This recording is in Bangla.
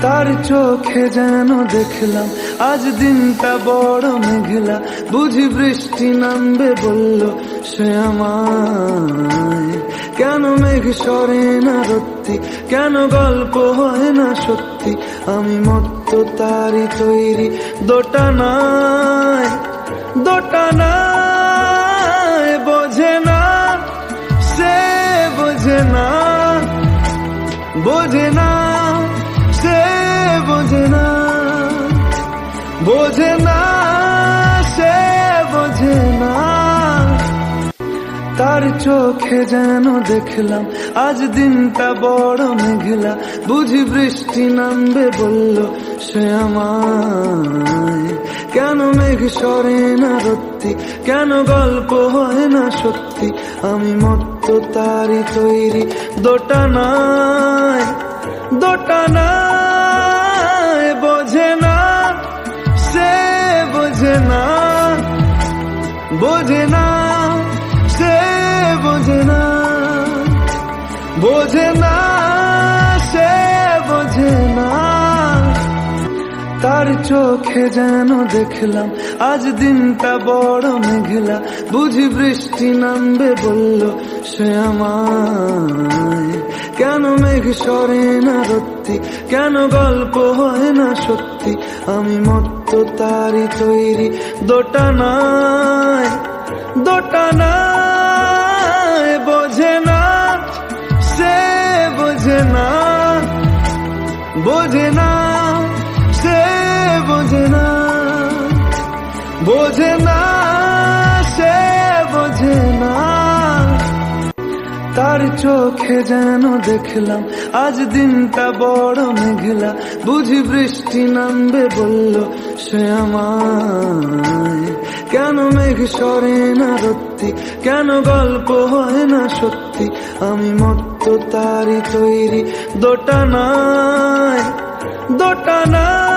তার চোখে যেন দেখলাম আজ দিনটা বড় মেঘলা, বুঝি বৃষ্টি নামবে বলল সে আমায়। কেন মেঘ সরে না রত্তি, কেন গল্প হয় না সত্যি, আমি মত্ত তারি তৈরি দোটানায় দোটানায়। বোঝে না সে, বোঝে না, বোঝে না সে, বোঝে না, বোঝে না সে, বোঝে না। তার চোখে যেন দেখলাম আজ দিনটা বড় মেঘলা, বুঝি বৃষ্টি নামবে বলল সে আমায়। কেন মেঘ সরে না রত্তি, কেন গল্প হয় না সত্যি, আমি মত্ত তারি তৈরি দোটানায় দোটানায়। বোঝে না সে, বোঝে না, বোঝে না সে, বোঝে না, বোঝে না সে, বোঝে না। তার চোখে যেন দেখলাম আজ দিনটা বড় মেঘলা, বুঝি বৃষ্টি নামবে বলল সে আমায়। কেন মেঘ সরে না রত্তি, কেন গল্প হয় না সত্যি, আমি মত্ত তারি তৈরি দোটানায় দোটানায়। বোঝে না সে, বোঝে না, বোঝে না সে, বোঝে না, বোঝে না সে, বোঝে না। তার চোখে যেন দেখলাম আজ দিনটা বড় মেঘলা, বুঝি বৃষ্টি নামবে বলল সে আমায়। কেন মেঘ সরে না রত্তি, কেন গল্প হয় না সত্যি, আমি মত্ত তারি তৈরি দোটানায় দোটানায়।